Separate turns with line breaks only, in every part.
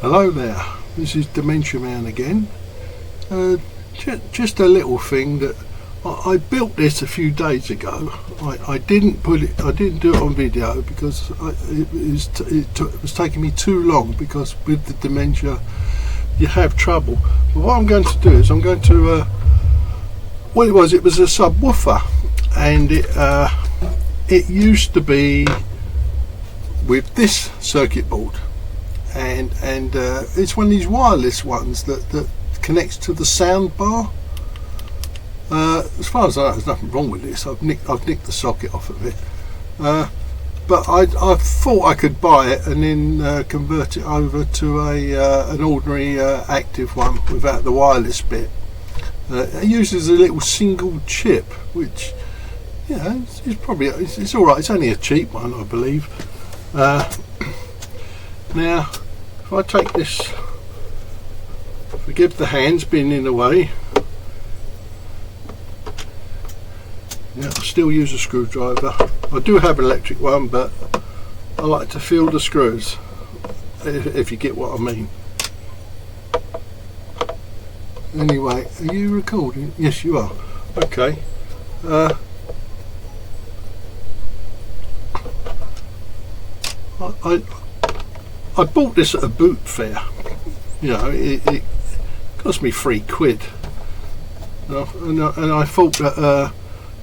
Hello there, this is Dementia Man again. Just a little thing that I built this a few days ago. I didn't do it on video because it was taking me too long, because with the dementia you have trouble. But what I'm going to do is I'm going to it was a subwoofer, and it used to be with this circuit board, and it's one of these wireless ones that connects to the sound bar. As far as I know, there's nothing wrong with this. I've nicked the socket off of it, but I thought I could buy it and then convert it over to an ordinary active one without the wireless bit. It uses a little single chip, which, you know, it's all right. It's only a cheap one, I believe. Now, if I take this, forgive the hands being in the way. Yeah, I still use a screwdriver. I do have an electric one, but I like to feel the screws, if you get what I mean. Anyway, are you recording? Yes, you are. Okay. I bought this at a boot fair. You know, it cost me £3, and I thought that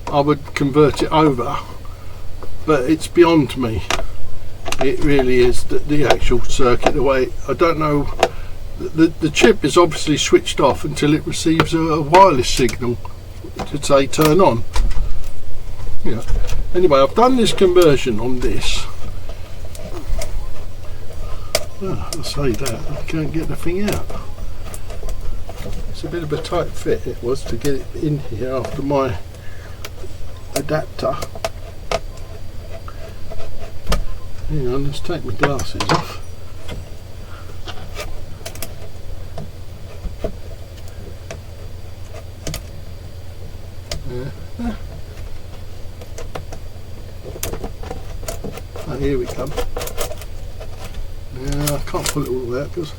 I would convert it over, but it's beyond me. It really is, the actual circuit, the way, I don't know, the chip is obviously switched off until it receives a wireless signal to say turn on. Yeah. Anyway, I've done this conversion on this. I say that, I can't get the thing out. It's a bit of a tight fit it was to get it in here after my adapter. Hang on, let's take my glasses off. Here we come. I can't pull it all the way out because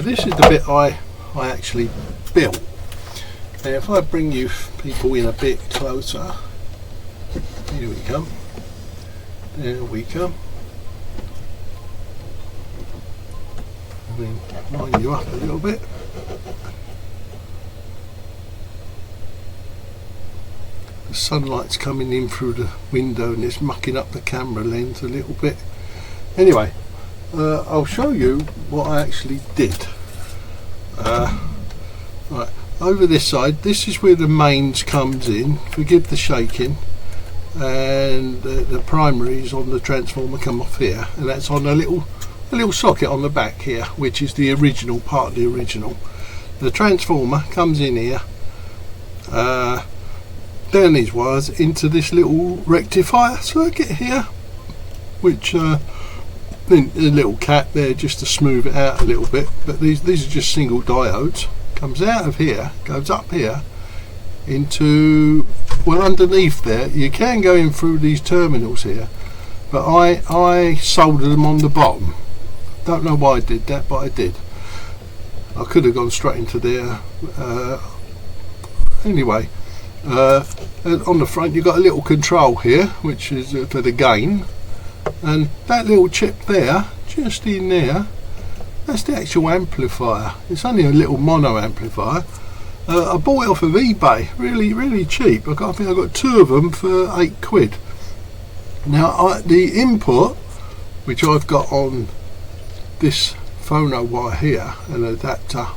this is the bit I actually built. Now if I bring you people in a bit closer, here we come, there we come, and then line you up a little bit. The sunlight's coming in through the window and it's mucking up the camera lens a little bit. Anyway, I'll show you what I actually did. Right, over this side, this is where the mains comes in, forgive the shaking, and the primaries on the transformer come off here, and that's on a little socket on the back here, which is the original part of the original. The transformer comes in here, down these wires into this little rectifier circuit here, which then a little cap there just to smooth it out a little bit, but these are just single diodes. Comes out of here, goes up here into, well, underneath there you can go in through these terminals here, but I soldered them on the bottom. Don't know why I did that, but I did. I could have gone straight into there. Anyway, on the front you've got a little control here, which is for the gain, and that little chip there, just in there, that's the actual amplifier. It's only a little mono amplifier. I bought it off of eBay, really cheap. I think I got two of them for £8. Now the input, which I've got on this phono wire here, an adapter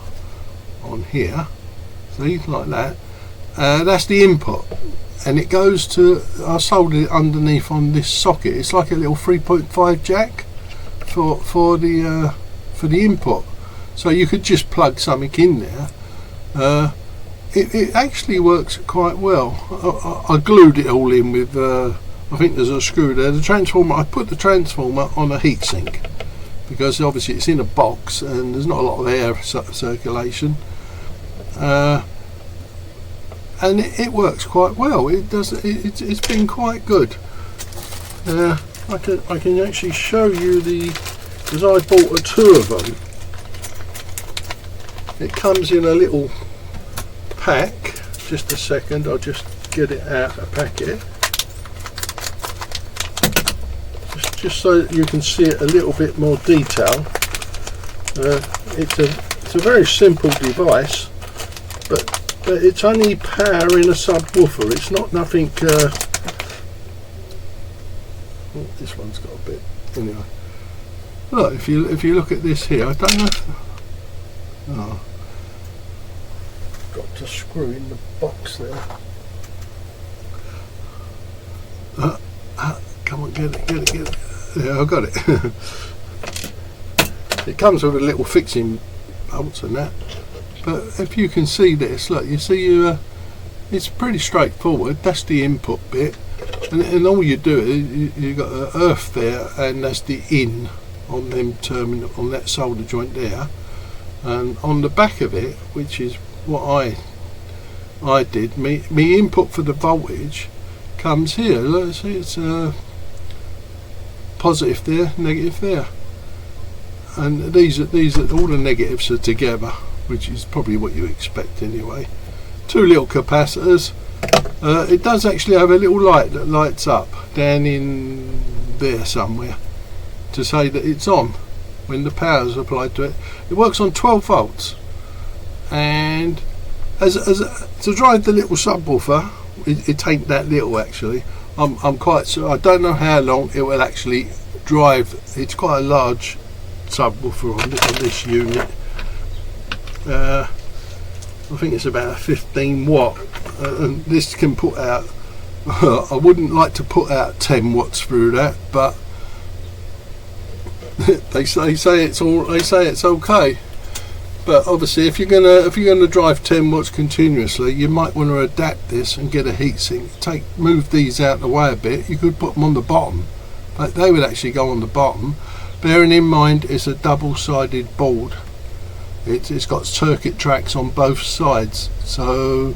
on here, see, like that, that's the input, and it goes to, I soldered it underneath on this socket. It's like a little 3.5 jack for the input, so you could just plug something in there. It actually works quite well. I glued it all in with I think there's a screw there. The transformer, I put the transformer on a heatsink because obviously it's in a box and there's not a lot of air circulation, and it works quite well. It's been quite good. I can actually show you because I bought two of them. It comes in a little pack. Just a second, I'll just get it out of the packet. Just so that you can see it a little bit more detail. It's a very simple device, but it's only powering a subwoofer. It's not nothing. Oh, this one's got a bit. Anyway, look, if you look at this here, I don't know. Oh, got to screw in the box there. Come on, get it. Yeah, I got it. It comes with a little fixing bolts and that. But if you can see this, look, you see it's pretty straightforward. That's the input bit, and all you do is you got the earth there, and that's the in on them terminal, on that solder joint there, and on the back of it, which is what I did. Me input for the voltage comes here. Look, see, it's positive there, negative there, and these are all the negatives are together, which is probably what you expect anyway. Two little capacitors. It does actually have a little light that lights up down in there somewhere to say that it's on when the power is applied to it. It works on 12 volts, and as to drive the little subwoofer, it ain't that little actually. I'm quite sure, I don't know how long it will actually drive. It's quite a large subwoofer on this unit. I think it's about 15 watt, and this can put out I wouldn't like to put out 10 watts through that, but they say it's okay. But obviously, if you're gonna drive 10 watts continuously, you might want to adapt this and get a heatsink. Move these out the way a bit. You could put them on the bottom, but they would actually go on the bottom. Bearing in mind, it's a double-sided board. It's got circuit tracks on both sides, so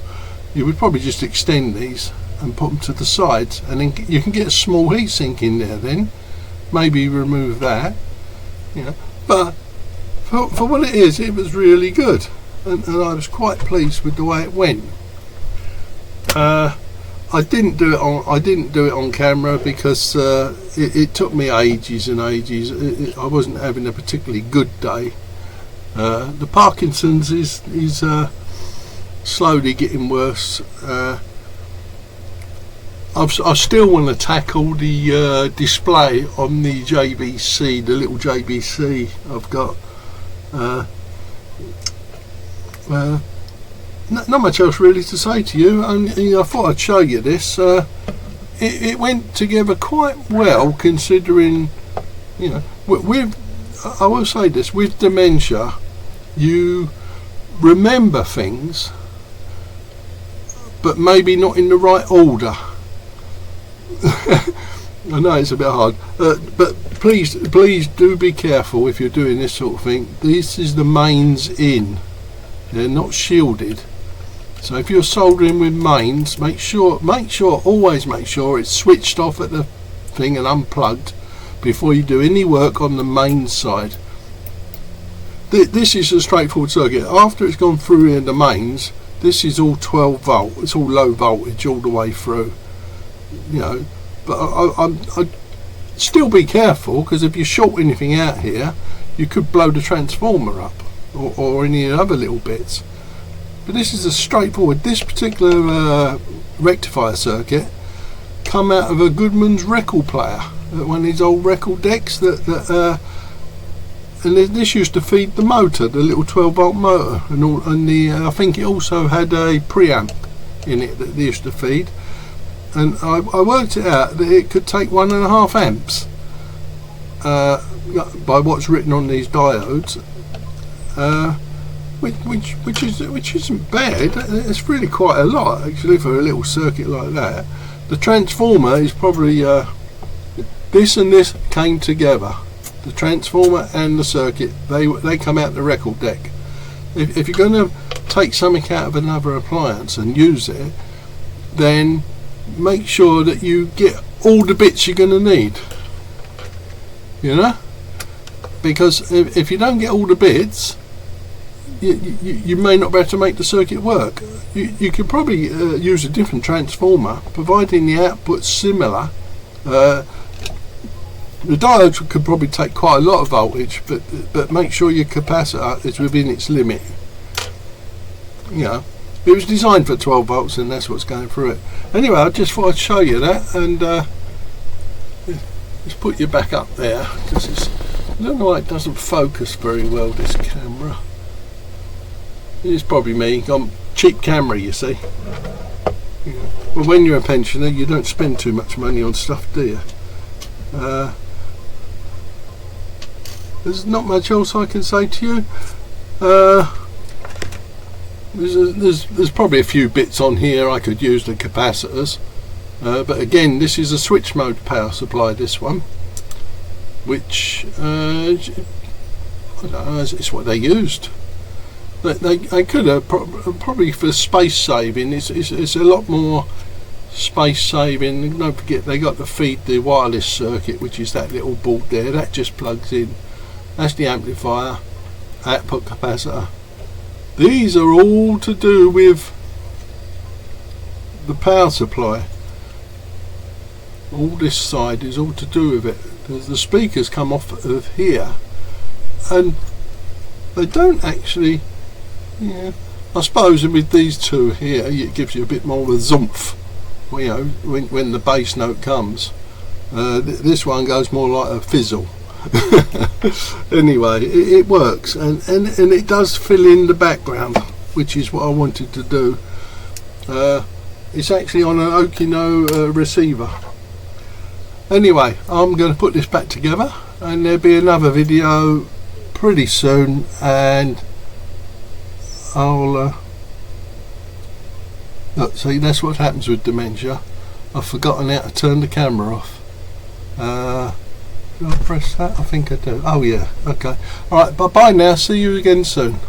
you would probably just extend these and put them to the sides, and then you can get a small heatsink in there. Then maybe remove that, but. For what it is, it was really good, and I was quite pleased with the way it went. I didn't do it on camera because it took me ages and ages. I wasn't having a particularly good day. The Parkinson's is slowly getting worse. I still want to tackle the display on the JVC, the little JVC I've got. Not much else really to say to you. I thought I'd show you this. It went together quite well, considering, I will say this, with dementia you remember things, but maybe not in the right order. I know it's a bit hard, but please do be careful if you're doing this sort of thing. This is the mains in; they're not shielded. So if you're soldering with mains, always make sure it's switched off at the thing and unplugged before you do any work on the main side. This is a straightforward circuit. After it's gone through in the mains, this is all 12 volt. It's all low voltage all the way through. But I'd still be careful, because if you short anything out here, you could blow the transformer up or any other little bits. But this is a straightforward. This particular rectifier circuit come out of a Goodman's record player, one of these old record decks and this used to feed the motor, the little 12 volt motor, and I think it also had a preamp in it that they used to feed. And I worked it out that it could take 1.5 amps by what's written on these diodes, which isn't bad. It's really quite a lot actually for a little circuit like that. The transformer is probably this and this came together. The transformer and the circuit, they come out the record deck. If you're going to take something out of another appliance and use it, then make sure that you get all the bits you're going to need, because if you don't get all the bits, you may not be able to make the circuit work. You could probably use a different transformer, providing the output's similar. The diodes could probably take quite a lot of voltage, but make sure your capacitor is within its limit. You know, it was designed for 12 volts, and that's what's going through it. Anyway, I just thought I'd show you that, and let's put you back up there, because I don't know why it doesn't focus very well, this camera. It's probably me. Got cheap camera, you see. Yeah. Well, when you're a pensioner, you don't spend too much money on stuff, do you? There's not much else I can say to you. There's probably a few bits on here I could use, the capacitors. But again, this is a switch mode power supply, this one, which I don't know, it's what they used. They could have probably, for space saving, it's a lot more space saving. Don't forget they got to feed the wireless circuit, which is that little board there that just plugs in. That's the amplifier, output capacitor. These are all to do with the power supply. All this side is all to do with it. The speakers come off of here, and they don't actually. Yeah, I suppose with these two here, it gives you a bit more of a zumph, you know, when the bass note comes. This one goes more like a fizzle. Anyway, it works, and it does fill in the background, which is what I wanted to do. It's actually on an Okino receiver. Anyway, I'm going to put this back together, and there'll be another video pretty soon, and I'll look, see, that's what happens with dementia. I've forgotten how to turn the camera off. Do I press that? I think I do. Oh yeah, okay. Alright, bye bye now, see you again soon.